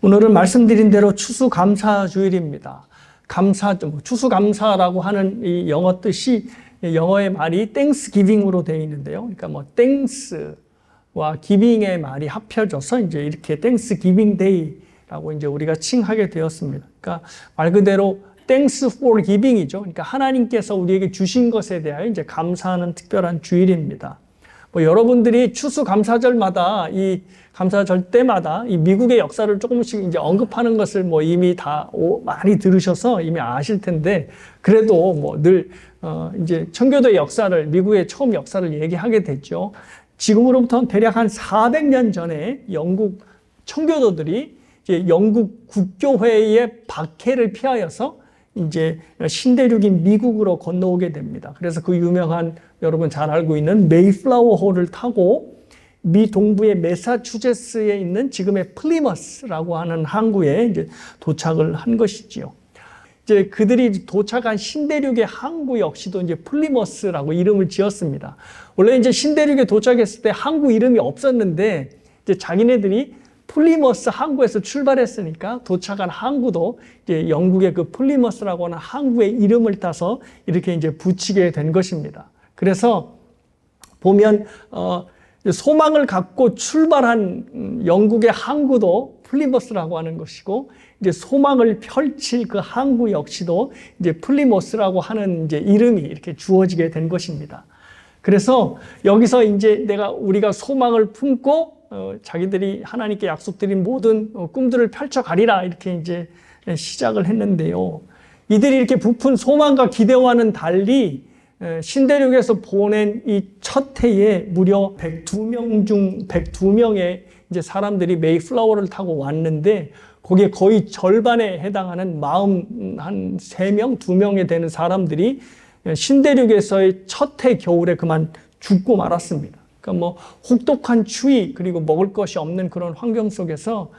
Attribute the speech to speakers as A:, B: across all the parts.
A: 오늘은 말씀드린 대로 추수감사주일입니다. 추수감사라고 하는 이 영어 뜻이, 영어의 말이 땡스기빙으로 되어 있는데요. 그러니까 뭐 땡스와 기빙의 말이 합쳐져서 이제 이렇게 땡스기빙 데이라고 이제 우리가 칭하게 되었습니다. 그러니까 말 그대로 땡스 for giving이죠. 그러니까 하나님께서 우리에게 주신 것에 대하여 이제 감사하는 특별한 주일입니다. 뭐 여러분들이 추수감사절마다, 이 감사절 때마다 이 미국의 역사를 조금씩 이제 언급하는 것을 뭐 이미 다 많이 들으셔서 이미 아실 텐데, 그래도 뭐 늘 이제 청교도의 역사를, 미국의 처음 역사를 얘기하게 됐죠. 지금으로부터 대략 한 400년 전에 영국 청교도들이 이제 영국 국교회의 박해를 피하여서 이제 신대륙인 미국으로 건너오게 됩니다. 그래서 그 유명한, 여러분 잘 알고 있는 메이플라워호를 타고 미 동부의 매사추세츠에 있는 지금의 플리머스라고 하는 항구에 이제 도착을 한 것이지요. 이제 그들이 도착한 신대륙의 항구 역시도 이제 플리머스라고 이름을 지었습니다. 원래 이제 신대륙에 도착했을 때 항구 이름이 없었는데, 이제 자기네들이 플리머스 항구에서 출발했으니까 도착한 항구도 이제 영국의 그 플리머스라고 하는 항구의 이름을 따서 이렇게 이제 붙이게 된 것입니다. 그래서 보면 소망을 갖고 출발한 영국의 항구도 플리머스라고 하는 것이고, 이제 소망을 펼칠 그 항구 역시도 이제 플리머스라고 하는 이제 이름이 이렇게 주어지게 된 것입니다. 그래서 여기서 이제 우리가 소망을 품고 자기들이 하나님께 약속드린 모든 꿈들을 펼쳐가리라, 이렇게 이제 시작을 했는데요. 이들이 이렇게 부푼 소망과 기대와는 달리 신대륙에서 보낸 이 첫 해에 무려 102명 중 102명의 이제 사람들이 메이플라워를 타고 왔는데, 거기에 거의 절반에 해당하는 43명, 2명에 되는 사람들이 신대륙에서의 첫 해 겨울에 그만 죽고 말았습니다. 그러니까 뭐 혹독한 추위, 그리고 먹을 것이 없는 그런 환경 속에서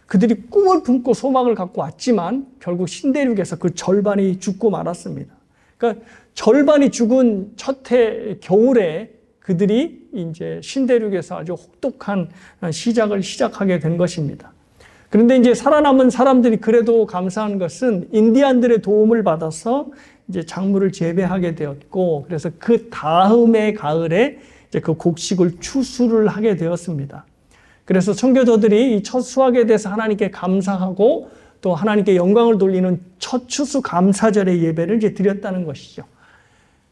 A: 그들이 꿈을 품고 소망을 갖고 왔지만 결국 신대륙에서 그 절반이 죽고 말았습니다. 그러니까 절반이 죽은 첫 해 겨울에 그들이 이제 신대륙에서 아주 혹독한 시작을 시작하게 된 것입니다. 그런데 이제 살아남은 사람들이 그래도 감사한 것은 인디안들의 도움을 받아서 이제 작물을 재배하게 되었고, 그래서 그 다음의 가을에 이제 그 곡식을 추수를 하게 되었습니다. 그래서 청교도들이 이 첫 수확에 대해서 하나님께 감사하고 또 하나님께 영광을 돌리는 첫 추수 감사절의 예배를 이제 드렸다는 것이죠.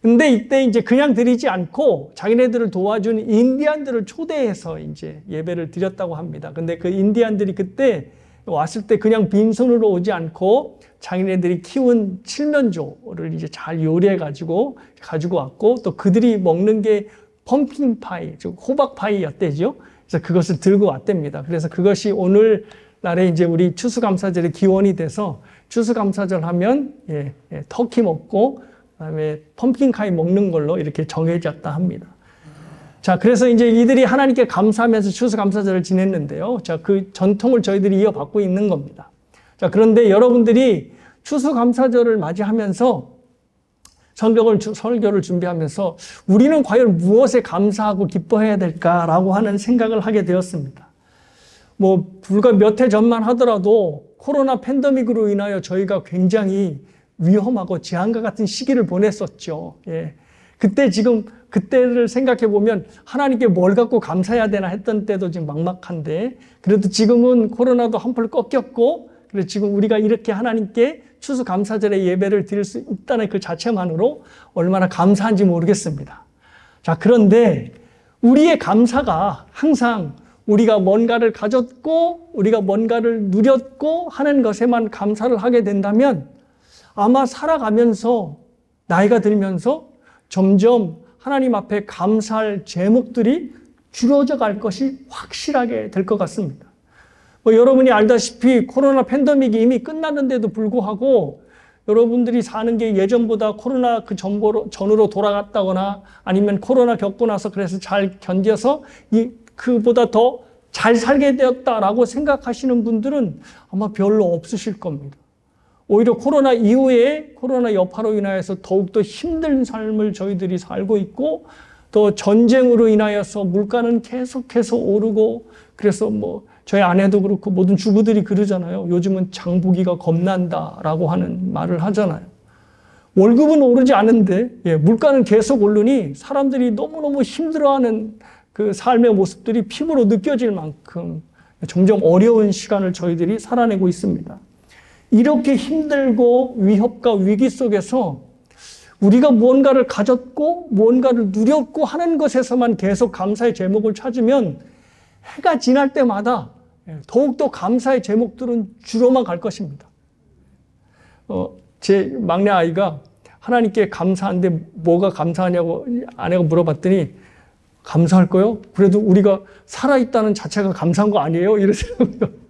A: 근데 이때 이제 그냥 드리지 않고 자기네들을 도와준 인디안들을 초대해서 이제 예배를 드렸다고 합니다. 근데 그 인디안들이 그때 왔을 때 그냥 빈손으로 오지 않고 자기네들이 키운 칠면조를 이제 잘 요리해 가지고 왔고, 또 그들이 먹는 게 펌킨 파이, 즉 호박 파이였대죠. 그래서 그것을 들고 왔답니다. 그래서 그것이 오늘날에 이제 우리 추수감사절의 기원이 돼서 추수감사절 하면 터키 먹고 그다음에 펌킨 파이 먹는 걸로 이렇게 정해졌다 합니다. 자, 그래서 이제 이들이 하나님께 감사하면서 추수감사절을 지냈는데요. 자, 그 전통을 저희들이 이어받고 있는 겁니다. 자, 그런데 여러분들이 추수감사절을 맞이하면서 설교를 준비하면서 우리는 과연 무엇에 감사하고 기뻐해야 될까라고 하는 생각을 하게 되었습니다. 뭐 불과 몇 해 전만 하더라도 코로나 팬데믹으로 인하여 저희가 굉장히 위험하고 재앙과 같은 시기를 보냈었죠. 그때를 생각해 보면 하나님께 뭘 갖고 감사해야 되나 했던 때도 지금 막막한데, 그래도 지금은 코로나도 한풀 꺾였고, 그래서 지금 우리가 이렇게 하나님께 추수감사절의 예배를 드릴 수 있다는 그 자체만으로 얼마나 감사한지 모르겠습니다. 자, 그런데 우리의 감사가 항상 우리가 뭔가를 가졌고 우리가 뭔가를 누렸고 하는 것에만 감사를 하게 된다면 아마 살아가면서 나이가 들면서 점점 하나님 앞에 감사할 제목들이 줄어져 갈 것이 확실하게 될 것 같습니다. 여러분이 알다시피 코로나 팬데믹이 이미 끝났는데도 불구하고 여러분들이 사는 게 예전보다 코로나 그 전으로 돌아갔다거나 아니면 코로나 겪고 나서 그래서 잘 견뎌서 그보다 더 잘 살게 되었다라고 생각하시는 분들은 아마 별로 없으실 겁니다. 오히려 코로나 이후에 코로나 여파로 인하여서 더욱더 힘든 삶을 저희들이 살고 있고, 또 전쟁으로 인하여서 물가는 계속해서 오르고, 그래서 저희 아내도 그렇고 모든 주부들이 그러잖아요. 요즘은 장보기가 겁난다라고 하는 말을 하잖아요. 월급은 오르지 않은데 물가는 계속 오르니 사람들이 너무너무 힘들어하는 그 삶의 모습들이 피부로 느껴질 만큼 점점 어려운 시간을 저희들이 살아내고 있습니다. 이렇게 힘들고 위협과 위기 속에서 우리가 무언가를 가졌고 무언가를 누렸고 하는 것에서만 계속 감사의 제목을 찾으면 해가 지날 때마다 더욱더 감사의 제목들은 줄어만 갈 것입니다. 제 막내 아이가 하나님께 감사한데 뭐가 감사하냐고 아내가 물어봤더니 감사할 거요? 그래도 우리가 살아있다는 자체가 감사한 거 아니에요? 이러더라고요.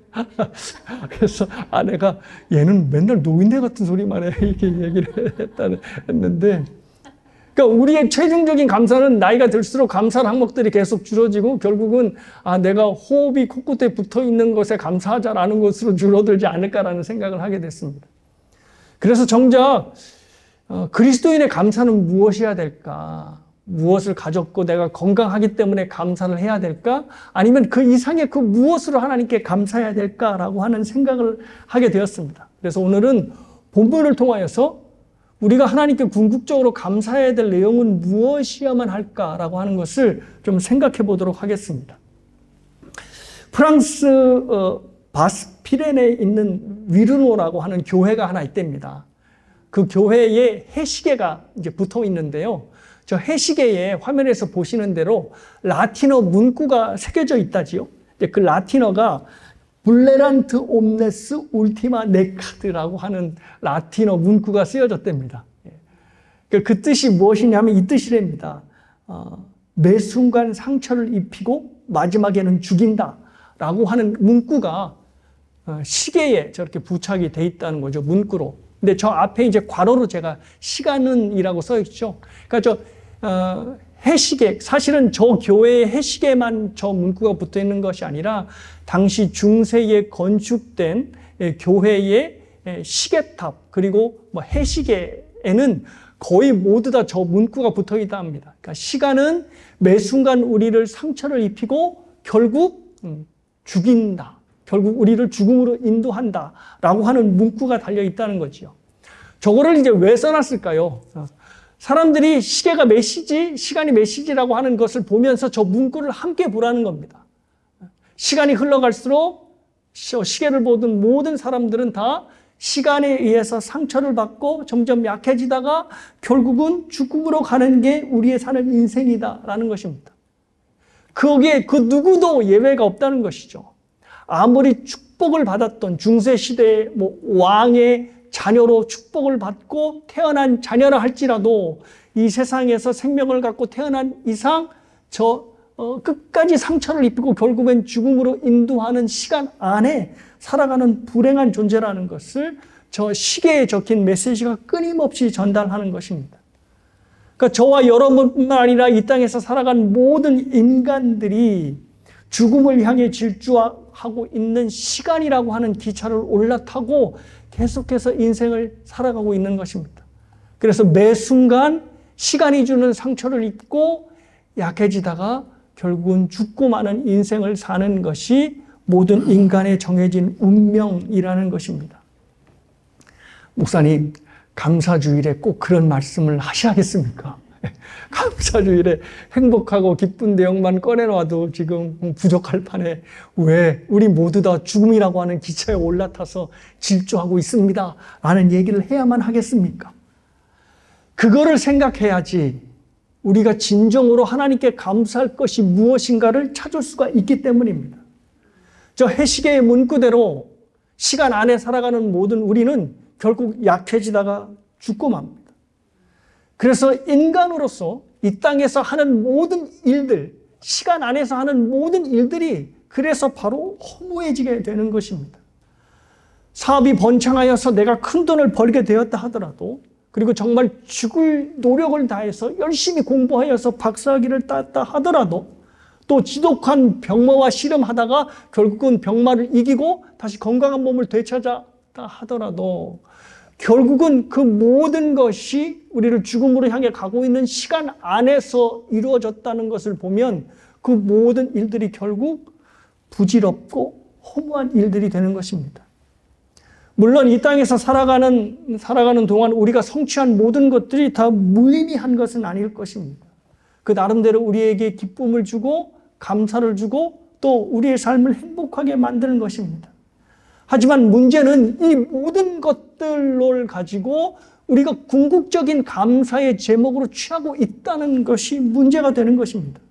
A: 그래서 아내가 얘는 맨날 노인네 같은 소리만 해 이렇게 얘기를 했는데, 그러니까 우리의 최종적인 감사는 나이가 들수록 감사할 항목들이 계속 줄어지고 결국은 내가 호흡이 코끝에 붙어 있는 것에 감사하자라는 것으로 줄어들지 않을까라는 생각을 하게 됐습니다. 그래서 정작 그리스도인의 감사는 무엇이어야 될까? 무엇을 가졌고 내가 건강하기 때문에 감사를 해야 될까? 아니면 그 이상의 그 무엇으로 하나님께 감사해야 될까라고 하는 생각을 하게 되었습니다. 그래서 오늘은 본문을 통하여서 우리가 하나님께 궁극적으로 감사해야 될 내용은 무엇이어야만 할까라고 하는 것을 좀 생각해 보도록 하겠습니다. 프랑스 바스피렌에 있는 위르노라고 하는 교회가 하나 있답니다. 그 교회에 해시계가 이제 붙어 있는데요. 저 해시계에 화면에서 보시는 대로 라틴어 문구가 새겨져 있다지요. 그 라틴어가 불레란트 옴네스 울티마 네카드라고 하는 라틴어 문구가 쓰여졌답니다. 그 뜻이 무엇이냐면 이 뜻이랍니다. 매 순간 상처를 입히고 마지막에는 죽인다라고 하는 문구가 시계에 저렇게 부착이 돼 있다는 거죠. 문구로. 근데 저 앞에 이제 괄호로 제가 시간은이라고 써 있죠. 그러니까 해시계, 사실은 저 교회의 해시계만 저 문구가 붙어 있는 것이 아니라 당시 중세에 건축된 교회의 시계탑 그리고 해시계에는 거의 모두 다 저 문구가 붙어 있다 합니다. 그러니까 시간은 매 순간 우리를 상처를 입히고 결국 죽인다. 결국 우리를 죽음으로 인도한다라고 하는 문구가 달려 있다는 거지요. 저거를 이제 왜 써놨을까요? 사람들이 시계가 몇 시지, 시간이 몇 시지라고 하는 것을 보면서 저 문구를 함께 보라는 겁니다. 시간이 흘러갈수록 시계를 보던 모든 사람들은 다 시간에 의해서 상처를 받고 점점 약해지다가 결국은 죽음으로 가는 게 우리의 사는 인생이다라는 것입니다. 거기에 그 누구도 예외가 없다는 것이죠. 아무리 축복을 받았던 중세시대의 왕의 자녀로 축복을 받고 태어난 자녀라 할지라도 이 세상에서 생명을 갖고 태어난 이상 끝까지 상처를 입히고 결국엔 죽음으로 인도하는 시간 안에 살아가는 불행한 존재라는 것을 저 시계에 적힌 메시지가 끊임없이 전달하는 것입니다. 그러니까 저와 여러분뿐만 아니라 이 땅에서 살아간 모든 인간들이 죽음을 향해 질주하고 있는 시간이라고 하는 기차를 올라타고 계속해서 인생을 살아가고 있는 것입니다. 그래서 매 순간 시간이 주는 상처를 입고 약해지다가 결국은 죽고 마는 인생을 사는 것이 모든 인간의 정해진 운명이라는 것입니다. 목사님, 감사주일에 꼭 그런 말씀을 하셔야겠습니까? 감사주일에 행복하고 기쁜 내용만 꺼내놔도 지금 부족할 판에 왜 우리 모두 다 죽음이라고 하는 기차에 올라타서 질주하고 있습니다 라는 얘기를 해야만 하겠습니까? 그거를 생각해야지 우리가 진정으로 하나님께 감사할 것이 무엇인가를 찾을 수가 있기 때문입니다. 저 해시계의 문구대로 시간 안에 살아가는 모든 우리는 결국 약해지다가 죽고 맙니다. 그래서 인간으로서 이 땅에서 하는 모든 일들, 시간 안에서 하는 모든 일들이 그래서 바로 허무해지게 되는 것입니다. 사업이 번창하여서 내가 큰 돈을 벌게 되었다 하더라도, 그리고 정말 죽을 노력을 다해서 열심히 공부하여서 박사학위를 땄다 하더라도, 또 지독한 병마와 씨름하다가 결국은 병마를 이기고 다시 건강한 몸을 되찾았다 하더라도 결국은 그 모든 것이 우리를 죽음으로 향해 가고 있는 시간 안에서 이루어졌다는 것을 보면 그 모든 일들이 결국 부질없고 허무한 일들이 되는 것입니다. 물론 이 땅에서 살아가는 동안 우리가 성취한 모든 것들이 다 무의미한 것은 아닐 것입니다. 그 나름대로 우리에게 기쁨을 주고 감사를 주고 또 우리의 삶을 행복하게 만드는 것입니다. 하지만 문제는 이 모든 것들을 가지고 우리가 궁극적인 감사의 제목으로 취하고 있다는 것이 문제가 되는 것입니다.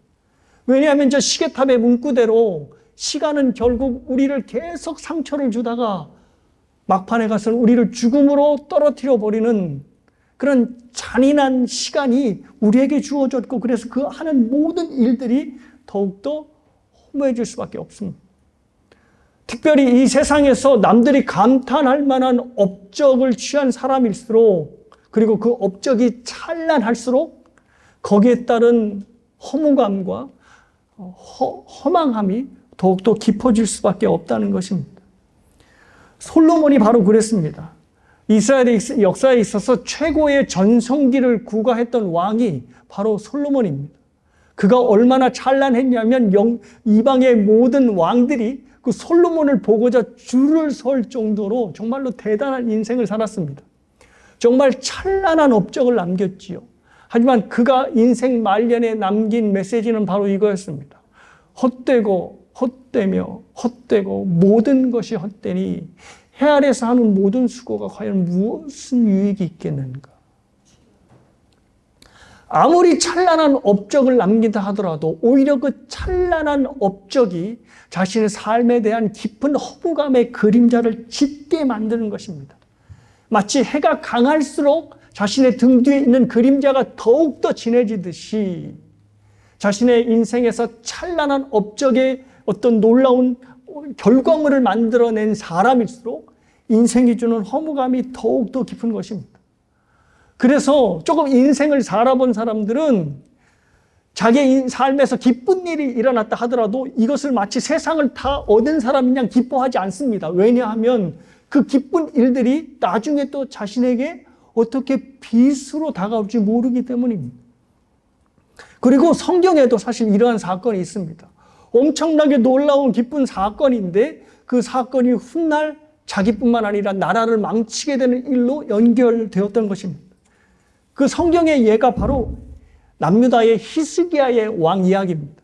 A: 왜냐하면 저 시계탑의 문구대로 시간은 결국 우리를 계속 상처를 주다가 막판에 가서는 우리를 죽음으로 떨어뜨려 버리는 그런 잔인한 시간이 우리에게 주어졌고, 그래서 그 하는 모든 일들이 더욱더 허무해질 수밖에 없습니다. 특별히 이 세상에서 남들이 감탄할 만한 업적을 취한 사람일수록, 그리고 그 업적이 찬란할수록 거기에 따른 허무감과 허망함이 더욱더 깊어질 수밖에 없다는 것입니다. 솔로몬이 바로 그랬습니다. 이스라엘의 역사에 있어서 최고의 전성기를 구가했던 왕이 바로 솔로몬입니다. 그가 얼마나 찬란했냐면 이방의 모든 왕들이 그 솔로몬을 보고자 줄을 설 정도로 정말로 대단한 인생을 살았습니다. 정말 찬란한 업적을 남겼지요. 하지만 그가 인생 말년에 남긴 메시지는 바로 이거였습니다. 헛되고 헛되며 헛되고 모든 것이 헛되니 해 아래서 하는 모든 수고가 과연 무슨 유익이 있겠는가. 아무리 찬란한 업적을 남긴다 하더라도 오히려 그 찬란한 업적이 자신의 삶에 대한 깊은 허무감의 그림자를 짙게 만드는 것입니다. 마치 해가 강할수록 자신의 등 뒤에 있는 그림자가 더욱더 진해지듯이 자신의 인생에서 찬란한 업적의 어떤 놀라운 결과물을 만들어낸 사람일수록 인생이 주는 허무감이 더욱더 깊은 것입니다. 그래서 조금 인생을 살아본 사람들은 자기의 삶에서 기쁜 일이 일어났다 하더라도 이것을 마치 세상을 다 얻은 사람인 양 기뻐하지 않습니다. 왜냐하면 그 기쁜 일들이 나중에 또 자신에게 어떻게 빚으로 다가올지 모르기 때문입니다. 그리고 성경에도 사실 이러한 사건이 있습니다. 엄청나게 놀라운 기쁜 사건인데 그 사건이 훗날 자기뿐만 아니라 나라를 망치게 되는 일로 연결되었던 것입니다. 그 성경의 예가 바로 남유다의 히스기야의 왕 이야기입니다.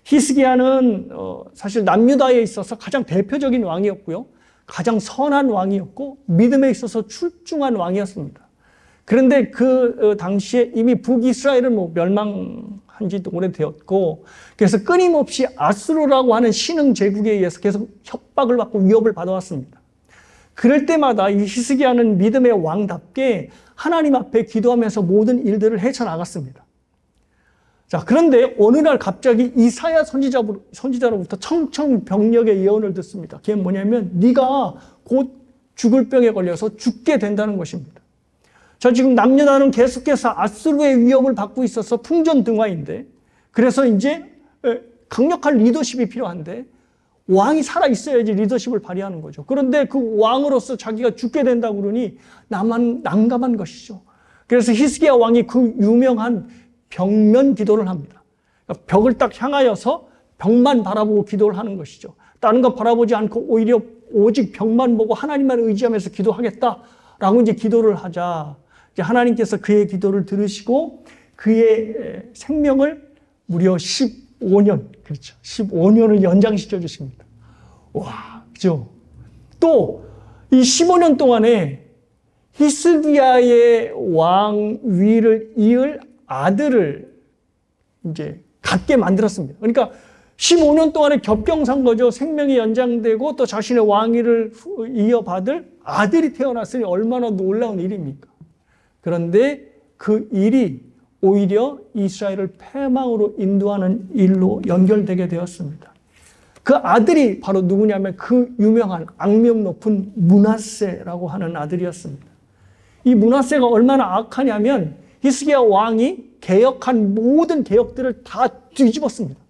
A: 히스기야는 사실 남유다에 있어서 가장 대표적인 왕이었고요. 가장 선한 왕이었고 믿음에 있어서 출중한 왕이었습니다. 그런데 그 당시에 이미 북이스라엘은 멸망한 지도 오래되었고, 그래서 끊임없이 아수르라고 하는 신흥 제국에 의해서 계속 협박을 받고 위협을 받아왔습니다. 그럴 때마다 이 히스기야는 믿음의 왕답게 하나님 앞에 기도하면서 모든 일들을 헤쳐나갔습니다. 자, 그런데 어느 날 갑자기 이사야 선지자로부터 청청병력의 예언을 듣습니다. 그게 뭐냐면 네가 곧 죽을 병에 걸려서 죽게 된다는 것입니다. 자, 지금 남유다는 계속해서 아수르의 위협을 받고 있어서 풍전등화인데, 그래서 이제 강력한 리더십이 필요한데 왕이 살아있어야지 리더십을 발휘하는 거죠. 그런데 그 왕으로서 자기가 죽게 된다고 그러니 난감한 것이죠. 그래서 히스기야 왕이 그 유명한 벽면 기도를 합니다. 그러니까 벽을 딱 향하여서 벽만 바라보고 기도를 하는 것이죠. 다른 거 바라보지 않고 오히려 오직 벽만 보고 하나님만 의지하면서 기도하겠다라고 이제 기도를 하자, 이제 하나님께서 그의 기도를 들으시고 그의 생명을 무려 15년, 그렇죠. 15년을 연장시켜 주십니다. 와, 그죠? 또 이 15년 동안에 히스기야의 왕위를 이을 아들을 이제 갖게 만들었습니다. 그러니까 15년 동안에 겹경산 거죠. 생명이 연장되고 또 자신의 왕위를 이어받을 아들이 태어났으니 얼마나 놀라운 일입니까? 그런데 그 일이 오히려 이스라엘을 패망으로 인도하는 일로 연결되게 되었습니다. 그 아들이 바로 누구냐면 그 유명한 악명 높은 므낫세라고 하는 아들이었습니다. 이 므낫세가 얼마나 악하냐면 히스기야 왕이 개혁한 모든 개혁들을 다 뒤집었습니다.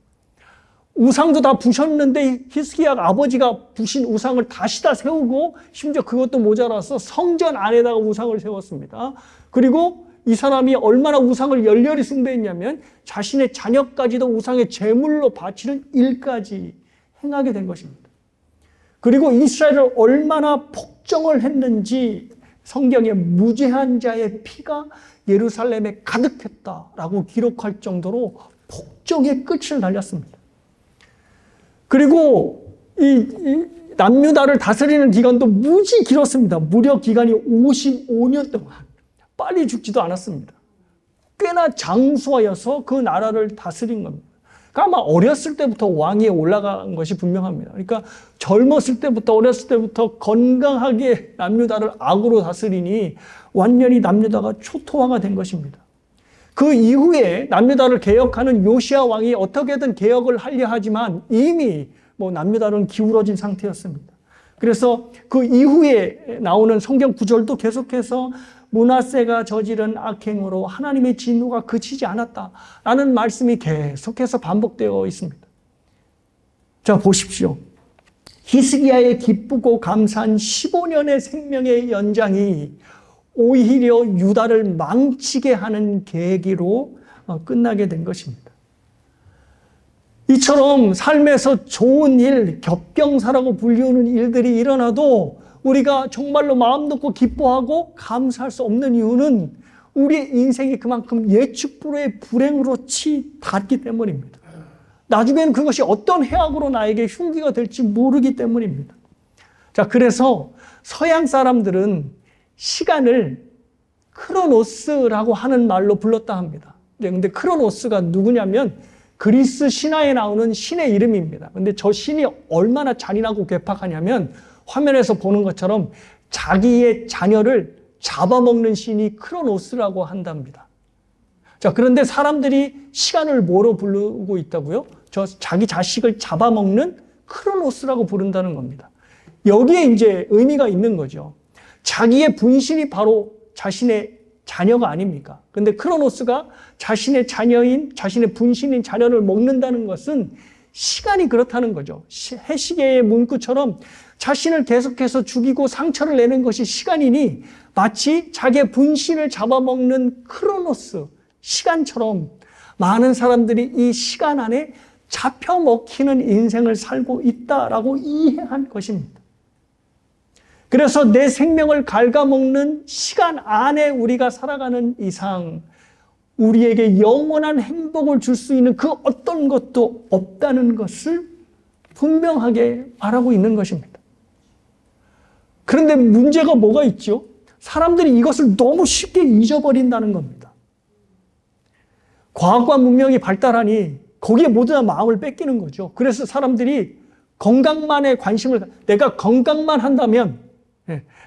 A: 우상도 다 부셨는데 히스기야 아버지가 부신 우상을 다시 다 세우고 심지어 그것도 모자라서 성전 안에다가 우상을 세웠습니다. 그리고 이 사람이 얼마나 우상을 열렬히 숭배했냐면 자신의 자녀까지도 우상의 제물로 바치는 일까지 행하게 된 것입니다. 그리고 이스라엘을 얼마나 폭정을 했는지 성경에 무죄한 자의 피가 예루살렘에 가득했다라고 기록할 정도로 폭정의 끝을 달렸습니다. 그리고 이 남유다를 다스리는 기간도 무지 길었습니다. 무려 기간이 55년 동안 빨리 죽지도 않았습니다. 꽤나 장수하여서 그 나라를 다스린 겁니다. 그러니까 아마 어렸을 때부터 왕위에 올라간 것이 분명합니다. 그러니까 젊었을 때부터 어렸을 때부터 건강하게 남유다를 악으로 다스리니 완전히 남유다가 초토화가 된 것입니다. 그 이후에 남유다를 개혁하는 요시야 왕이 어떻게든 개혁을 하려 하지만 이미 남유다는 기울어진 상태였습니다. 그래서 그 이후에 나오는 성경 구절도 계속해서 므낫세가 저지른 악행으로 하나님의 진노가 그치지 않았다라는 말씀이 계속해서 반복되어 있습니다. 자, 보십시오. 히스기야의 기쁘고 감사한 15년의 생명의 연장이 오히려 유다를 망치게 하는 계기로 끝나게 된 것입니다. 이처럼 삶에서 좋은 일, 겹경사라고 불리우는 일들이 일어나도 우리가 정말로 마음 놓고 기뻐하고 감사할 수 없는 이유는 우리의 인생이 그만큼 예측불허의 불행으로 닿기 때문입니다. 나중에는 그것이 어떤 해악으로 나에게 흉기가 될지 모르기 때문입니다. 자, 그래서 서양 사람들은 시간을 크로노스라고 하는 말로 불렀다 합니다. 근데 크로노스가 누구냐면 그리스 신화에 나오는 신의 이름입니다. 근데 저 신이 얼마나 잔인하고 괴팍하냐면 화면에서 보는 것처럼 자기의 자녀를 잡아먹는 신이 크로노스라고 한답니다. 자, 그런데 사람들이 시간을 뭐로 부르고 있다고요? 자기 자식을 잡아먹는 크로노스라고 부른다는 겁니다. 여기에 이제 의미가 있는 거죠. 자기의 분신이 바로 자신의 자녀가 아닙니까? 근데 크로노스가 자신의 자녀인, 자신의 분신인 자녀를 먹는다는 것은 시간이 그렇다는 거죠. 해시계의 문구처럼 자신을 계속해서 죽이고 상처를 내는 것이 시간이니 마치 자기의 분신을 잡아먹는 크로노스, 시간처럼 많은 사람들이 이 시간 안에 잡혀먹히는 인생을 살고 있다라고 이해한 것입니다. 그래서 내 생명을 갉아먹는 시간 안에 우리가 살아가는 이상 우리에게 영원한 행복을 줄 수 있는 그 어떤 것도 없다는 것을 분명하게 말하고 있는 것입니다. 그런데 문제가 뭐가 있죠? 사람들이 이것을 너무 쉽게 잊어버린다는 겁니다. 과학과 문명이 발달하니 거기에 모두 다 마음을 뺏기는 거죠. 그래서 사람들이 건강만에 관심을, 내가 건강만 한다면,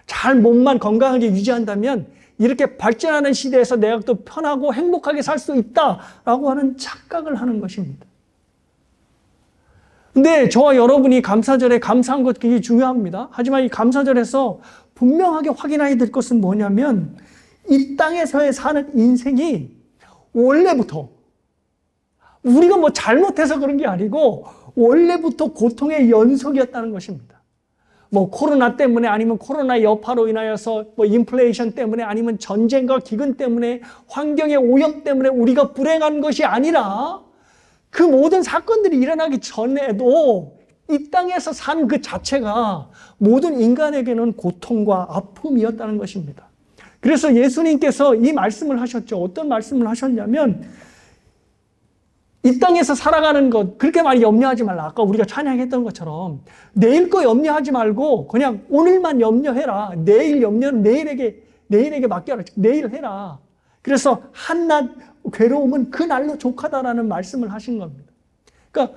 A: 잘 몸만 건강하게 유지한다면 이렇게 발전하는 시대에서 내가 또 편하고 행복하게 살 수 있다라고 하는 착각을 하는 것입니다. 근데 저와 여러분이 감사절에 감사한 것 굉장히 중요합니다. 하지만 이 감사절에서 분명하게 확인해야 될 것은 뭐냐면 이 땅에서의 사는 인생이 원래부터 우리가 뭐 잘못해서 그런 게 아니고 원래부터 고통의 연속이었다는 것입니다. 뭐 코로나 때문에 아니면 코로나 여파로 인하여서 뭐 인플레이션 때문에 아니면 전쟁과 기근 때문에 환경의 오염 때문에 우리가 불행한 것이 아니라 그 모든 사건들이 일어나기 전에도 이 땅에서 산 그 자체가 모든 인간에게는 고통과 아픔이었다는 것입니다. 그래서 예수님께서 이 말씀을 하셨죠. 어떤 말씀을 하셨냐면 이 땅에서 살아가는 것 그렇게 많이 염려하지 말라. 아까 우리가 찬양했던 것처럼 내일 거 염려하지 말고 그냥 오늘만 염려해라. 내일 염려는 내일에게 맡겨라. 내일 해라. 그래서 한낱 괴로움은 그날로 족하다라는 말씀을 하신 겁니다. 그러니까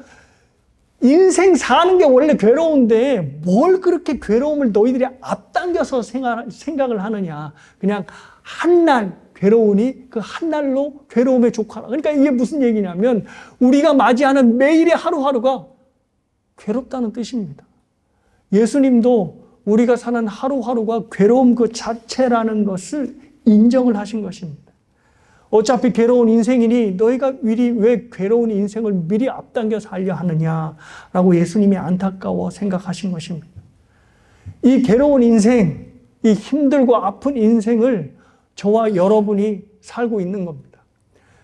A: 인생 사는 게 원래 괴로운데 뭘 그렇게 괴로움을 너희들이 앞당겨서 생각을 하느냐. 그냥 한날 괴로우니 그 한날로 괴로움에 족하라. 그러니까 이게 무슨 얘기냐면 우리가 맞이하는 매일의 하루하루가 괴롭다는 뜻입니다. 예수님도 우리가 사는 하루하루가 괴로움 그 자체라는 것을 인정을 하신 것입니다. 어차피 괴로운 인생이니 너희가 미리 왜 괴로운 인생을 미리 앞당겨 살려 하느냐라고 예수님이 안타까워 생각하신 것입니다. 이 괴로운 인생, 이 힘들고 아픈 인생을 저와 여러분이 살고 있는 겁니다.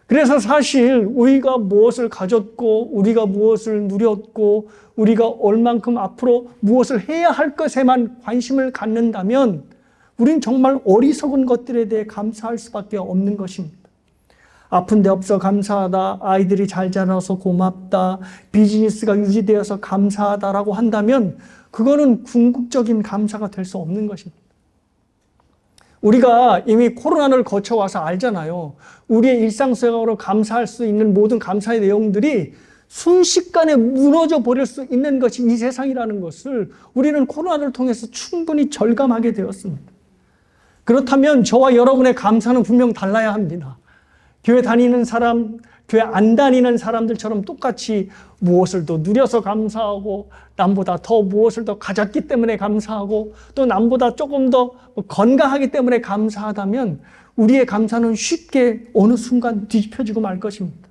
A: 그래서 사실 우리가 무엇을 가졌고 우리가 무엇을 누렸고 우리가 얼만큼 앞으로 무엇을 해야 할 것에만 관심을 갖는다면 우린 정말 어리석은 것들에 대해 감사할 수밖에 없는 것입니다. 아픈 데 없어 감사하다, 아이들이 잘 자라서 고맙다, 비즈니스가 유지되어서 감사하다라고 한다면 그거는 궁극적인 감사가 될 수 없는 것입니다. 우리가 이미 코로나를 거쳐와서 알잖아요. 우리의 일상생활로 감사할 수 있는 모든 감사의 내용들이 순식간에 무너져 버릴 수 있는 것이 이 세상이라는 것을 우리는 코로나를 통해서 충분히 절감하게 되었습니다. 그렇다면 저와 여러분의 감사는 분명 달라야 합니다. 교회 다니는 사람, 교회 안 다니는 사람들처럼 똑같이 무엇을 더 누려서 감사하고 남보다 더 무엇을 더 가졌기 때문에 감사하고 또 남보다 조금 더 건강하기 때문에 감사하다면 우리의 감사는 쉽게 어느 순간 뒤집혀지고 말 것입니다.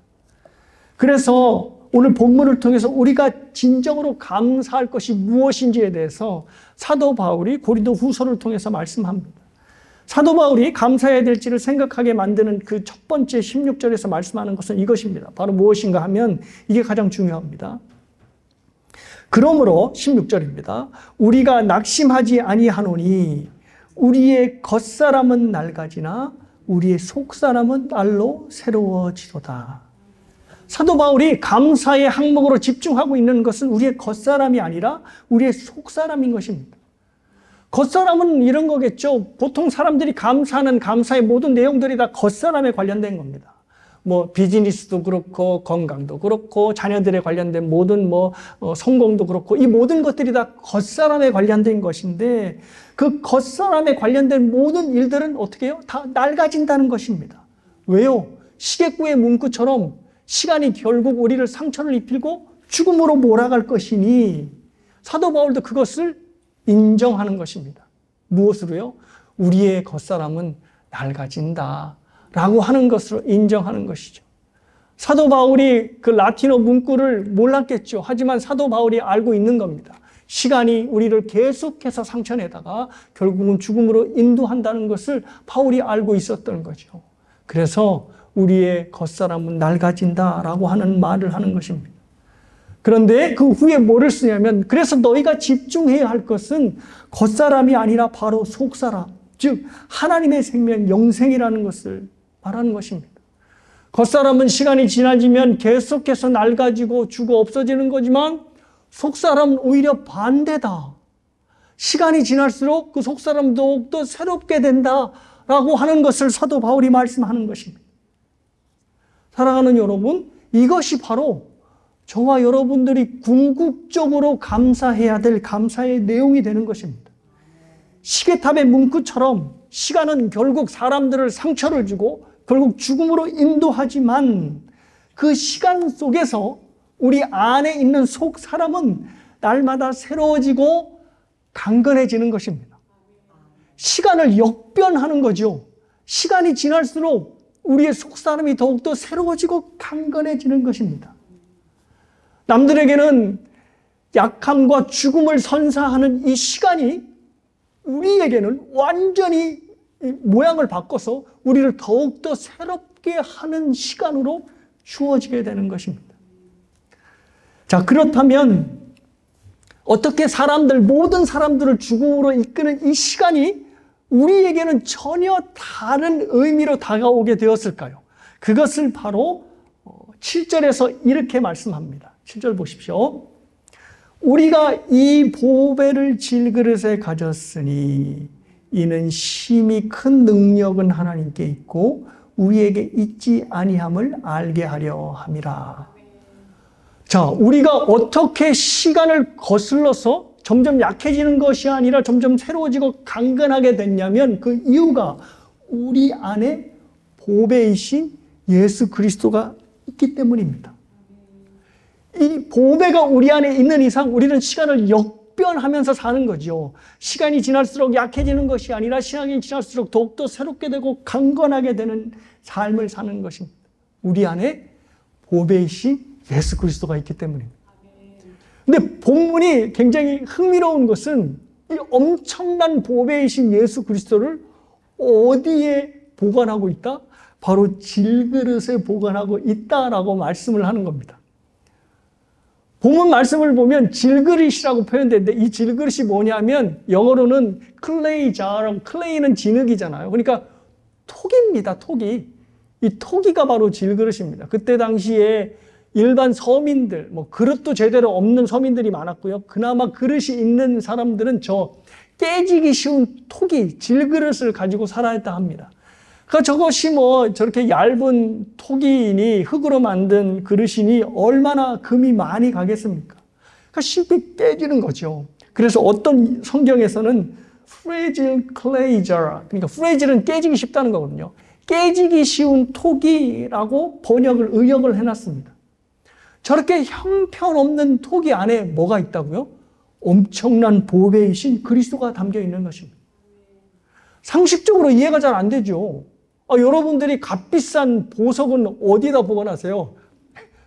A: 그래서 오늘 본문을 통해서 우리가 진정으로 감사할 것이 무엇인지에 대해서 사도 바울이 고린도 후서를 통해서 말씀합니다. 사도 바울이 감사해야 될지를 생각하게 만드는 그 첫 번째 16절에서 말씀하는 것은 이것입니다. 바로 무엇인가 하면 이게 가장 중요합니다. 그러므로 16절입니다. 우리가 낙심하지 아니하노니 우리의 겉사람은 낡아지나 우리의 속사람은 날로 새로워지도다. 사도 바울이 감사의 항목으로 집중하고 있는 것은 우리의 겉사람이 아니라 우리의 속사람인 것입니다. 겉사람은 이런 거겠죠. 보통 사람들이 감사하는 감사의 모든 내용들이 다 겉사람에 관련된 겁니다. 뭐 비즈니스도 그렇고 건강도 그렇고 자녀들에 관련된 모든 성공도 그렇고 이 모든 것들이 다 겉사람에 관련된 것인데 그 겉사람에 관련된 모든 일들은 어떻게 해요? 다 낡아진다는 것입니다. 왜요? 시계구의 문구처럼 시간이 결국 우리를 상처를 입히고 죽음으로 몰아갈 것이니 사도 바울도 그것을 인정하는 것입니다. 무엇으로요? 우리의 겉사람은 낡아진다 라고 하는 것으로 인정하는 것이죠. 사도 바울이 그 라틴어 문구를 몰랐겠죠. 하지만 사도 바울이 알고 있는 겁니다. 시간이 우리를 계속해서 상처내다가 결국은 죽음으로 인도한다는 것을 바울이 알고 있었던 거죠. 그래서 우리의 겉사람은 낡아진다라고 하는 말을 하는 것입니다. 그런데 그 후에 뭐를 쓰냐면 그래서 너희가 집중해야 할 것은 겉사람이 아니라 바로 속사람, 즉 하나님의 생명, 영생이라는 것을 말하는 것입니다. 겉사람은 시간이 지나지면 계속해서 낡아지고 죽어 없어지는 거지만 속사람은 오히려 반대다. 시간이 지날수록 그 속사람은 더욱더 새롭게 된다라고 하는 것을 사도 바울이 말씀하는 것입니다. 사랑하는 여러분, 이것이 바로 저와 여러분들이 궁극적으로 감사해야 될 감사의 내용이 되는 것입니다. 시계탑의 문구처럼 시간은 결국 사람들을 상처를 주고 결국 죽음으로 인도하지만 그 시간 속에서 우리 안에 있는 속 사람은 날마다 새로워지고 강건해지는 것입니다. 시간을 역변하는 거죠. 시간이 지날수록 우리의 속 사람이 더욱더 새로워지고 강건해지는 것입니다. 남들에게는 약함과 죽음을 선사하는 이 시간이 우리에게는 완전히 모양을 바꿔서 우리를 더욱더 새롭게 하는 시간으로 주어지게 되는 것입니다. 자, 그렇다면 어떻게 모든 사람들을 죽음으로 이끄는 이 시간이 우리에게는 전혀 다른 의미로 다가오게 되었을까요? 그것을 바로 7절에서 이렇게 말씀합니다. 7절 보십시오. 우리가 이 보배를 질그릇에 가졌으니 이는 심히 큰 능력은 하나님께 있고 우리에게 있지 아니함을 알게 하려 함이라. 자, 우리가 어떻게 시간을 거슬러서 점점 약해지는 것이 아니라 점점 새로워지고 강건하게 됐냐면 그 이유가 우리 안에 보배이신 예수 그리스도가 있기 때문입니다. 이 보배가 우리 안에 있는 이상 우리는 시간을 역변하면서 사는 거죠. 시간이 지날수록 약해지는 것이 아니라 시간이 지날수록 더욱더 새롭게 되고 강건하게 되는 삶을 사는 것입니다. 우리 안에 보배이신 예수 그리스도가 있기 때문입니다. 근데 본문이 굉장히 흥미로운 것은 이 엄청난 보배이신 예수 그리스도를 어디에 보관하고 있다? 바로 질그릇에 보관하고 있다라고 말씀을 하는 겁니다. 본문 말씀을 보면 질그릇이라고 표현되는데 이 질그릇이 뭐냐면 영어로는 클레이 jar, 클레이는 진흙이잖아요. 그러니까 토기입니다. 토기. 이 토기가 바로 질그릇입니다. 그때 당시에 일반 서민들, 뭐 그릇도 제대로 없는 서민들이 많았고요. 그나마 그릇이 있는 사람들은 저 깨지기 쉬운 토기, 질그릇을 가지고 살아야 했다 합니다. 그러니까 저것이 뭐 저렇게 얇은 토기이니 흙으로 만든 그릇이니 얼마나 금이 많이 가겠습니까? 그러니까 쉽게 깨지는 거죠. 그래서 어떤 성경에서는 fragile clay jar, 그러니까 fragile은 깨지기 쉽다는 거거든요. 깨지기 쉬운 토기라고 의역을 해놨습니다. 저렇게 형편없는 토기 안에 뭐가 있다고요? 엄청난 보배이신 그리스도가 담겨 있는 것입니다. 상식적으로 이해가 잘 안 되죠. 여러분들이 값비싼 보석은 어디에다 보관하세요?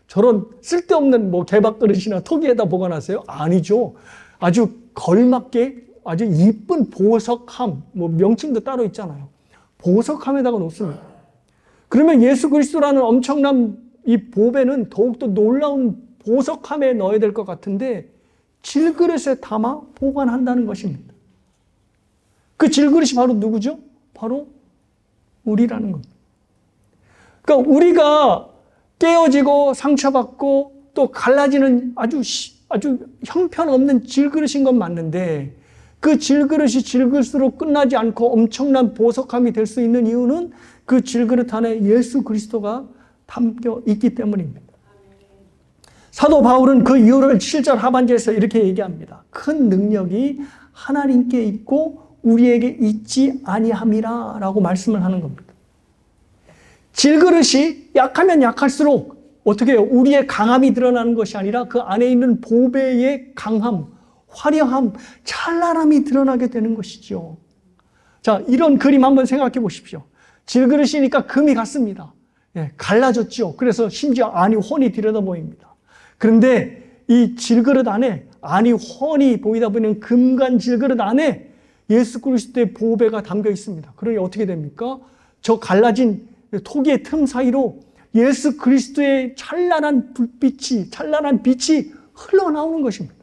A: 저런 쓸데없는 뭐 개밥그릇이나 토기에다 보관하세요? 아니죠. 아주 걸맞게 아주 이쁜 보석함, 뭐 명칭도 따로 있잖아요. 보석함에다가 놓습니다. 그러면 예수 그리스도라는 엄청난 이 보배는 더욱더 놀라운 보석함에 넣어야 될 것 같은데 질그릇에 담아 보관한다는 것입니다. 그 질그릇이 바로 누구죠? 바로 우리라는 겁니다. 그러니까 우리가 깨어지고 상처받고 또 갈라지는 아주 형편없는 질그릇인 건 맞는데 그 질그릇이 질그릇으로 끝나지 않고 엄청난 보석함이 될 수 있는 이유는 그 질그릇 안에 예수 그리스도가 담겨 있기 때문입니다. 사도 바울은 그 이유를 7절 하반절에서 이렇게 얘기합니다. 큰 능력이 하나님께 있고 우리에게 있지 아니함이라 라고 말씀을 하는 겁니다. 질그릇이 약하면 약할수록 어떻게 해요? 우리의 강함이 드러나는 것이 아니라 그 안에 있는 보배의 강함, 화려함, 찬란함이 드러나게 되는 것이죠. 자, 이런 그림 한번 생각해 보십시오. 질그릇이니까 금이 갔습니다. 갈라졌죠. 그래서 심지어 안이 훤히 들여다 보입니다. 그런데 이 질그릇 안에 안이 훤히 보이다 보이는 금간 질그릇 안에 예수 그리스도의 보배가 담겨 있습니다. 그러니 어떻게 됩니까? 저 갈라진 토기의 틈 사이로 예수 그리스도의 찬란한 빛이 흘러나오는 것입니다.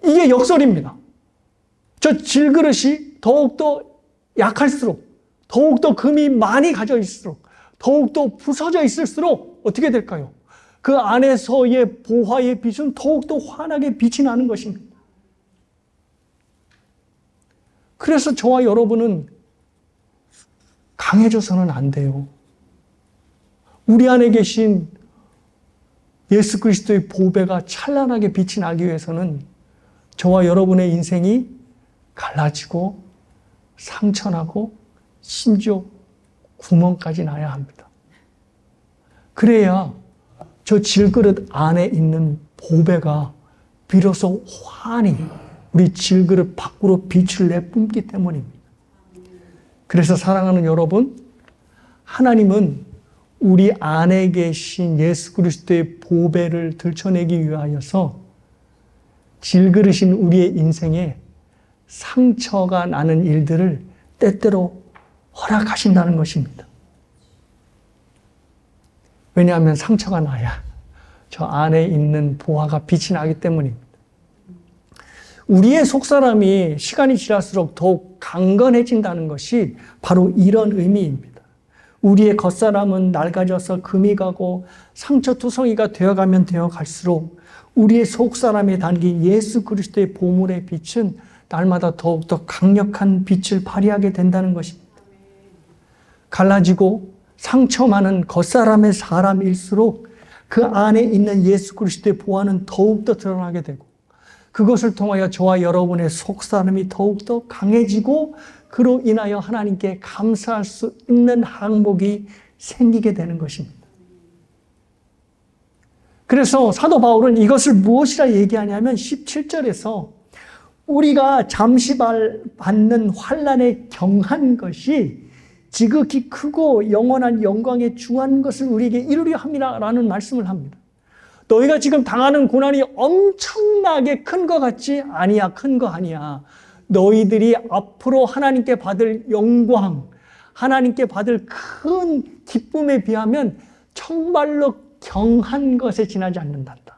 A: 이게 역설입니다. 저 질그릇이 더욱더 약할수록, 더욱더 금이 많이 가져 있을수록, 더욱더 부서져 있을수록 어떻게 될까요? 그 안에서의 보화의 빛은 더욱더 환하게 빛이 나는 것입니다. 그래서 저와 여러분은 강해져서는 안 돼요. 우리 안에 계신 예수 그리스도의 보배가 찬란하게 빛이 나기 위해서는 저와 여러분의 인생이 갈라지고 상처나고 심지어 구멍까지 나야 합니다. 그래야 저 질그릇 안에 있는 보배가 비로소 환히 우리 질그릇 밖으로 빛을 내뿜기 때문입니다. 그래서 사랑하는 여러분, 하나님은 우리 안에 계신 예수 그리스도의 보배를 들춰내기 위하여서 질그릇인 우리의 인생에 상처가 나는 일들을 때때로 허락하신다는 것입니다. 왜냐하면 상처가 나야 저 안에 있는 보화가 빛이 나기 때문입니다. 우리의 속사람이 시간이 지날수록 더욱 강건해진다는 것이 바로 이런 의미입니다. 우리의 겉사람은 낡아져서 금이 가고 상처투성이가 되어가면 되어갈수록 우리의 속사람에 담긴 예수 그리스도의 보물의 빛은 날마다 더욱더 강력한 빛을 발휘하게 된다는 것입니다. 갈라지고 상처 많은 겉사람의 사람일수록 그 안에 있는 예수 그리스도의 보화는 더욱더 드러나게 되고 그것을 통하여 저와 여러분의 속사람이 더욱더 강해지고 그로 인하여 하나님께 감사할 수 있는 항목이 생기게 되는 것입니다. 그래서 사도 바울은 이것을 무엇이라 얘기하냐면 17절에서 우리가 잠시 받는 환난에 경한 것이 지극히 크고 영원한 영광에 중한 것을 우리에게 이루려 함이라는 말씀을 합니다. 너희가 지금 당하는 고난이 엄청나게 큰 것 같지? 아니야, 큰 거 아니야. 너희들이 앞으로 하나님께 받을 영광, 하나님께 받을 큰 기쁨에 비하면 정말로 경한 것에 지나지 않는단다.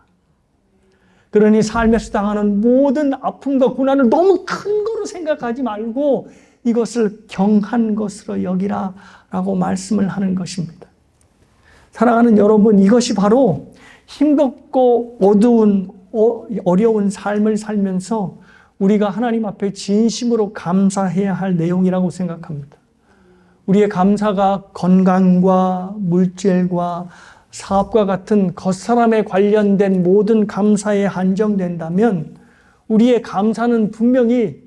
A: 그러니 삶에서 당하는 모든 아픔과 고난을 너무 큰 거로 생각하지 말고 이것을 경한 것으로 여기라 라고 말씀을 하는 것입니다. 사랑하는 여러분, 이것이 바로 힘겹고 어려운 삶을 살면서 우리가 하나님 앞에 진심으로 감사해야 할 내용이라고 생각합니다. 우리의 감사가 건강과 물질과 사업과 같은 겉사람에 관련된 모든 감사에 한정된다면 우리의 감사는 분명히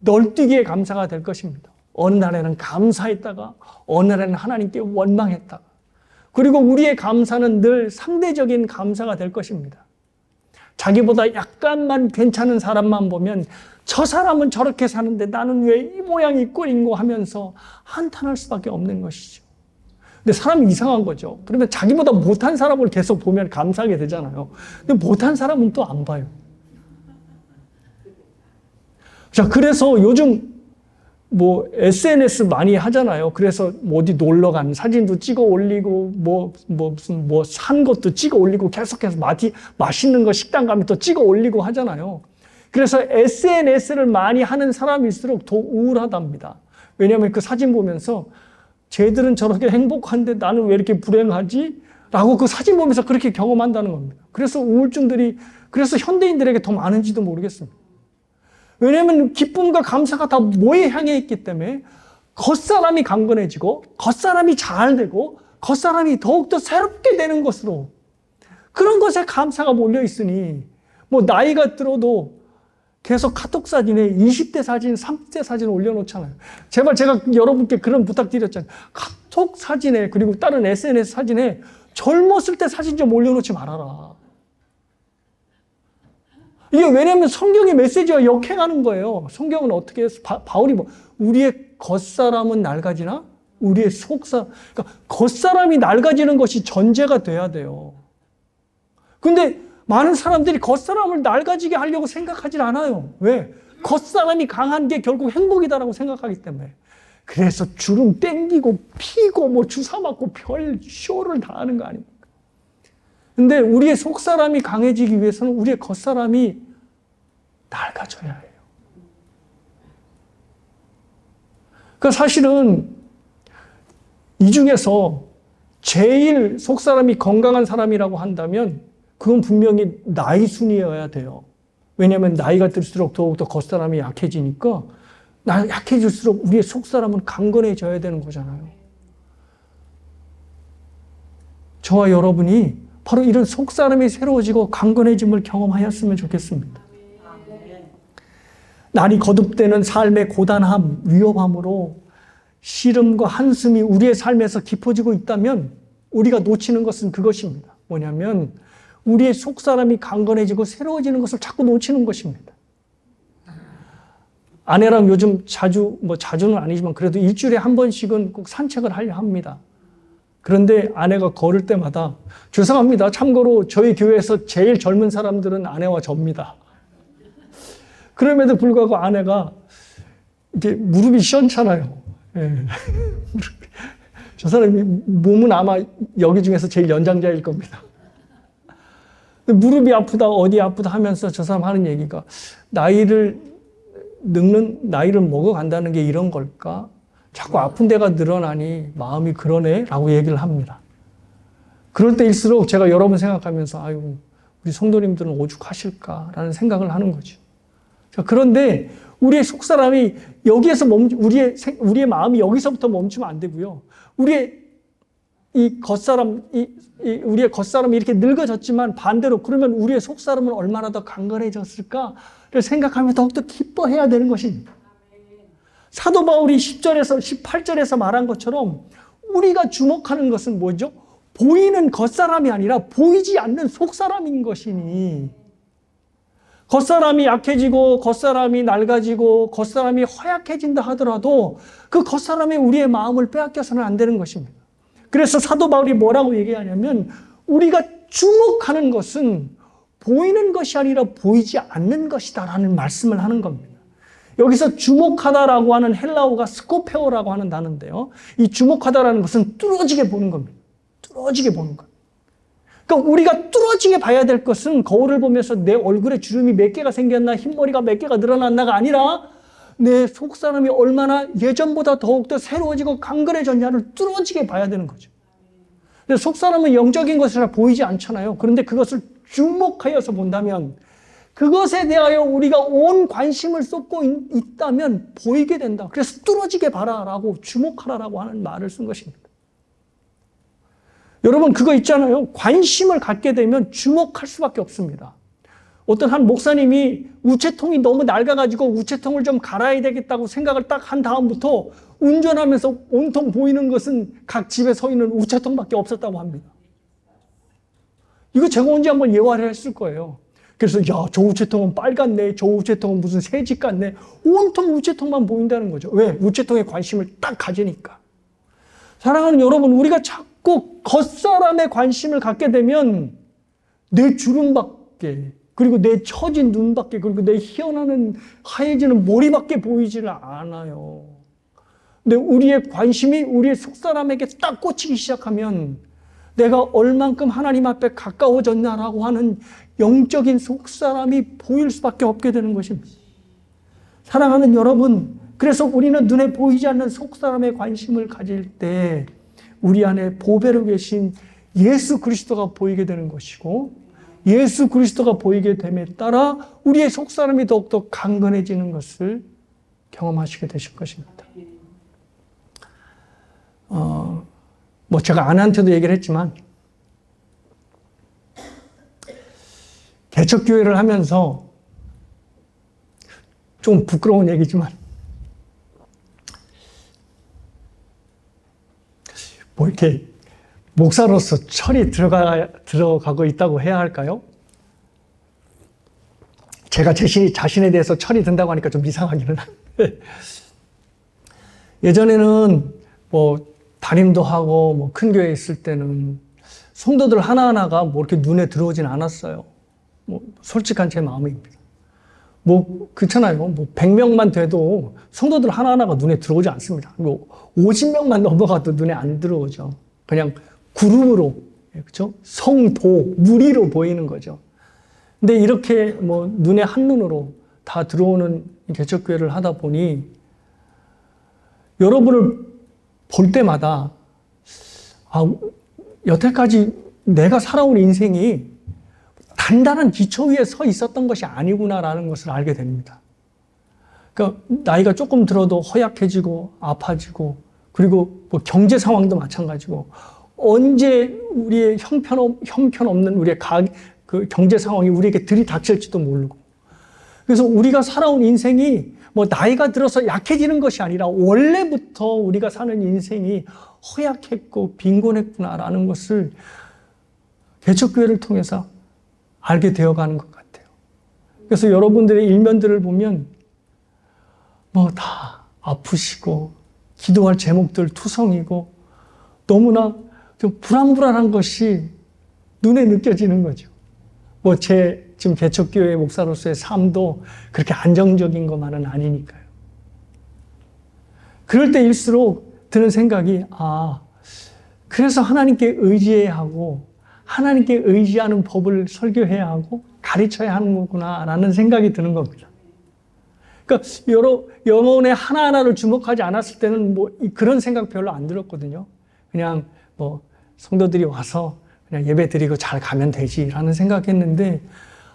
A: 널뛰기의 감사가 될 것입니다. 어느 날에는 감사했다가 어느 날에는 하나님께 원망했다가, 그리고 우리의 감사는 늘 상대적인 감사가 될 것입니다. 자기보다 약간만 괜찮은 사람만 보면 저 사람은 저렇게 사는데 나는 왜 이 모양이 꼴인고 하면서 한탄할 수밖에 없는 것이죠. 근데 사람이 이상한 거죠. 그러면 자기보다 못한 사람을 계속 보면 감사하게 되잖아요. 근데 못한 사람은 또 안 봐요. 자, 그래서 요즘 SNS 많이 하잖아요. 그래서 어디 놀러 간 사진도 찍어 올리고, 무슨 산 것도 찍어 올리고, 계속해서 맛있는 거 식당 가면 또 찍어 올리고 하잖아요. 그래서 SNS를 많이 하는 사람일수록 더 우울하답니다. 왜냐하면 그 사진 보면서 쟤들은 저렇게 행복한데 나는 왜 이렇게 불행하지? 라고 그 사진 보면서 그렇게 경험한다는 겁니다. 그래서 그래서 현대인들에게 더 많은지도 모르겠습니다. 왜냐하면 기쁨과 감사가 다 뭐에 향해 있기 때문에 겉사람이 강건해지고 겉사람이 잘 되고 겉사람이 더욱더 새롭게 되는 것으로, 그런 것에 감사가 몰려 있으니 나이가 들어도 계속 카톡 사진에 20대 사진, 30대 사진 올려놓잖아요. 제발 제가 여러분께 그런 부탁드렸잖아요. 카톡 사진에, 그리고 다른 SNS 사진에 젊었을 때 사진 좀 올려놓지 말아라. 이게 왜냐하면 성경의 메시지와 역행하는 거예요. 성경은 어떻게 해서 바울이 우리의 겉사람은 낡아지나 우리의 그러니까 겉사람이 낡아지는 것이 전제가 돼야 돼요. 근데 많은 사람들이 겉사람을 낡아지게 하려고 생각하진 않아요. 왜? 겉사람이 강한 게 결국 행복이다라고 생각하기 때문에. 그래서 주름 땡기고 피고 주사 맞고 별 쇼를 다 하는 거 아닙니까? 근데 우리의 속사람이 강해지기 위해서는 우리의 겉사람이 낡아져야 해요. 그 사실은 이 중에서 제일 속사람이 건강한 사람이라고 한다면 그건 분명히 나이 순이어야 돼요. 왜냐하면 나이가 들수록 더욱더 겉사람이 약해지니까 약해질수록 우리의 속사람은 강건해져야 되는 거잖아요. 저와 여러분이 바로 이런 속사람이 새로워지고 강건해짐을 경험하였으면 좋겠습니다. 날이 거듭되는 삶의 고단함, 위험함으로 시름과 한숨이 우리의 삶에서 깊어지고 있다면 우리가 놓치는 것은 그것입니다. 뭐냐면 우리의 속사람이 강건해지고 새로워지는 것을 자꾸 놓치는 것입니다. 아내랑 요즘 자주는 아니지만 그래도 일주일에 한 번씩은 꼭 산책을 하려 합니다. 그런데 아내가 걸을 때마다, 죄송합니다. 참고로 저희 교회에서 제일 젊은 사람들은 아내와 저입니다. 그럼에도 불구하고 아내가 이렇게 무릎이 시원찮아요. 예. 저 사람이 몸은 아마 여기 중에서 제일 연장자일 겁니다. 무릎이 아프다, 어디 아프다 하면서 저 사람 하는 얘기가 나이를 먹어간다는 게 이런 걸까? 자꾸 아픈 데가 늘어나니 마음이 그러네? 라고 얘기를 합니다. 그럴 때일수록 제가 여러분 생각하면서 아유, 우리 성도님들은 오죽하실까라는 생각을 하는 거죠. 자, 그런데 우리의 속사람이 여기에서 우리의 마음이 여기서부터 멈추면 안 되고요. 우리의 겉사람이 이렇게 늙어졌지만 반대로 그러면 우리의 속사람은 얼마나 더 강건해졌을까를 생각하면 더욱더 기뻐해야 되는 것입니다. 사도 바울이 10절에서 18절에서 말한 것처럼 우리가 주목하는 것은 뭐죠? 보이는 겉사람이 아니라 보이지 않는 속사람인 것이니, 겉사람이 약해지고 겉사람이 낡아지고 겉사람이 허약해진다 하더라도 그 겉사람이 우리의 마음을 빼앗겨서는 안 되는 것입니다. 그래서 사도 바울이 뭐라고 얘기하냐면 우리가 주목하는 것은 보이는 것이 아니라 보이지 않는 것이다라는 말씀을 하는 겁니다. 여기서 주목하다라고 하는 헬라어가 스코페오라고 하는 단어인데요. 이 주목하다라는 것은 뚫어지게 보는 겁니다. 뚫어지게 보는 것. 그러니까 우리가 뚫어지게 봐야 될 것은 거울을 보면서 내 얼굴에 주름이 몇 개가 생겼나, 흰머리가 몇 개가 늘어났나가 아니라 내 속사람이 얼마나 예전보다 더욱더 새로워지고 강건해졌냐를 뚫어지게 봐야 되는 거죠. 근데 속사람은 영적인 것이라 보이지 않잖아요. 그런데 그것을 주목하여서 본다면, 그것에 대하여 우리가 온 관심을 쏟고 있다면 보이게 된다. 그래서 뚫어지게 봐라라고, 주목하라라고 하는 말을 쓴 것입니다. 여러분, 그거 있잖아요. 관심을 갖게 되면 주목할 수밖에 없습니다. 어떤 한 목사님이 우체통이 너무 낡아가지고 우체통을 좀 갈아야 되겠다고 생각을 딱 한 다음부터 운전하면서 온통 보이는 것은 각 집에 서 있는 우체통밖에 없었다고 합니다. 이거 제가 언제 한번 예화를 했을 거예요. 그래서 야, 저 우체통은 빨갛네, 저 우체통은 무슨 새집 같네, 온통 우체통만 보인다는 거죠. 왜? 우체통에 관심을 딱 가지니까. 사랑하는 여러분, 우리가 자꾸 겉사람에 관심을 갖게 되면 내 주름밖에, 그리고 내 처진 눈밖에, 그리고 내 희어나는 하얘지는 머리밖에 보이지를 않아요. 근데 우리의 관심이 우리의 속사람에게 딱 꽂히기 시작하면 내가 얼만큼 하나님 앞에 가까워졌냐라고 하는 영적인 속사람이 보일 수밖에 없게 되는 것입니다. 사랑하는 여러분, 그래서 우리는 눈에 보이지 않는 속사람에 관심을 가질 때 우리 안에 보배로 계신 예수 그리스도가 보이게 되는 것이고, 예수 그리스도가 보이게 됨에 따라 우리의 속사람이 더욱더 강건해지는 것을 경험하시게 되실 것입니다. 제가 아내한테도 얘기를 했지만, 개척교회를 하면서 좀 부끄러운 얘기지만, 이렇게 목사로서 철이 들어가고 있다고 해야 할까요? 제가 자신에 대해서 철이 든다고 하니까 좀 이상하기는 한데, 예전에는 담임도 하고 큰 교회에 있을 때는 성도들 하나하나가 이렇게 눈에 들어오진 않았어요. 솔직한 제 마음입니다. 그렇잖아요. 100명만 돼도 성도들 하나하나가 눈에 들어오지 않습니다. 50명만 넘어가도 눈에 안 들어오죠. 그냥 그룹으로, 그렇죠? 성도, 무리로 보이는 거죠. 근데 이렇게 눈에 한눈으로 다 들어오는 개척교회를 하다 보니 여러분을 볼 때마다 여태까지 내가 살아온 인생이 단단한 기초 위에 서 있었던 것이 아니구나라는 것을 알게 됩니다. 그러니까 나이가 조금 들어도 허약해지고 아파지고, 그리고 경제 상황도 마찬가지고, 언제 우리의 형편없는 우리의 그 경제 상황이 우리에게 들이닥칠지도 모르고, 그래서 우리가 살아온 인생이 나이가 들어서 약해지는 것이 아니라 원래부터 우리가 사는 인생이 허약했고 빈곤했구나라는 것을 개척교회를 통해서 알게 되어가는 것 같아요. 그래서 여러분들의 일면들을 보면 다 아프시고 기도할 제목들 투성이고 너무나 좀 불안불안한 것이 눈에 느껴지는 거죠. 제 지금 개척교회 목사로서의 삶도 그렇게 안정적인 것만은 아니니까요. 그럴 때일수록 드는 생각이, 그래서 하나님께 의지해야 하고 하나님께 의지하는 법을 설교해야 하고 가르쳐야 하는 거구나라는 생각이 드는 겁니다. 그러니까 영혼의 하나하나를 주목하지 않았을 때는 그런 생각 별로 안 들었거든요. 그냥 성도들이 와서 그냥 예배 드리고 잘 가면 되지라는 생각했는데,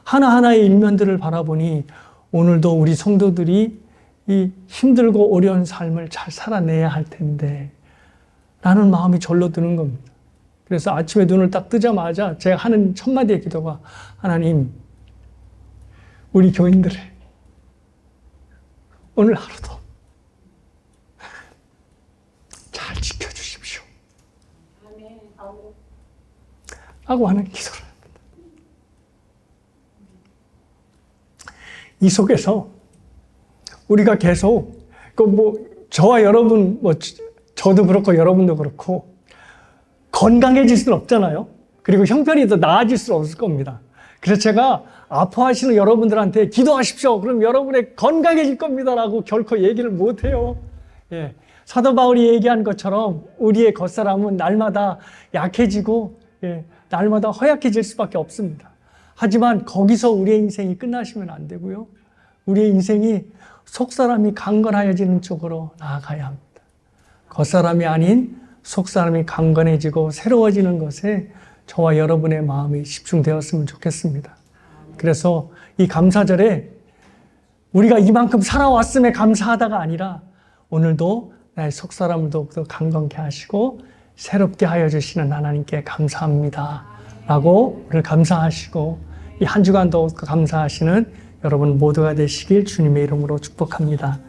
A: 하나하나의 일면들을 바라보니 오늘도 우리 성도들이 이 힘들고 어려운 삶을 잘 살아내야 할 텐데 라는 마음이 절로 드는 겁니다. 그래서 아침에 눈을 딱 뜨자마자 제가 하는 첫 마디의 기도가, 하나님, 우리 교인들을 오늘 하루도 잘 지켜주십시오 하고 하는 기도를 합니다. 이 속에서 우리가 계속 저와 여러분, 저도 그렇고 여러분도 그렇고 건강해질 수는 없잖아요. 그리고 형편이 더 나아질 수는 없을 겁니다. 그래서 제가 아파하시는 여러분들한테 기도하십시오. 그럼 여러분의 건강해질 겁니다라고 결코 얘기를 못해요. 예. 사도 바울이 얘기한 것처럼 우리의 겉사람은 날마다 약해지고 날마다 허약해질 수밖에 없습니다. 하지만 거기서 우리의 인생이 끝나시면 안 되고요. 우리의 인생이 속사람이 강건하여지는 쪽으로 나아가야 합니다. 겉사람이 아닌 속사람이 강건해지고 새로워지는 것에 저와 여러분의 마음이 집중되었으면 좋겠습니다. 그래서 이 감사절에 우리가 이만큼 살아왔음에 감사하다가 아니라 오늘도 나의 속사람을 더욱더 강건케 하시고 새롭게 하여 주시는 하나님께 감사합니다 라고 오늘 감사하시고 이 한 주간 더욱더 감사하시는 여러분 모두가 되시길 주님의 이름으로 축복합니다.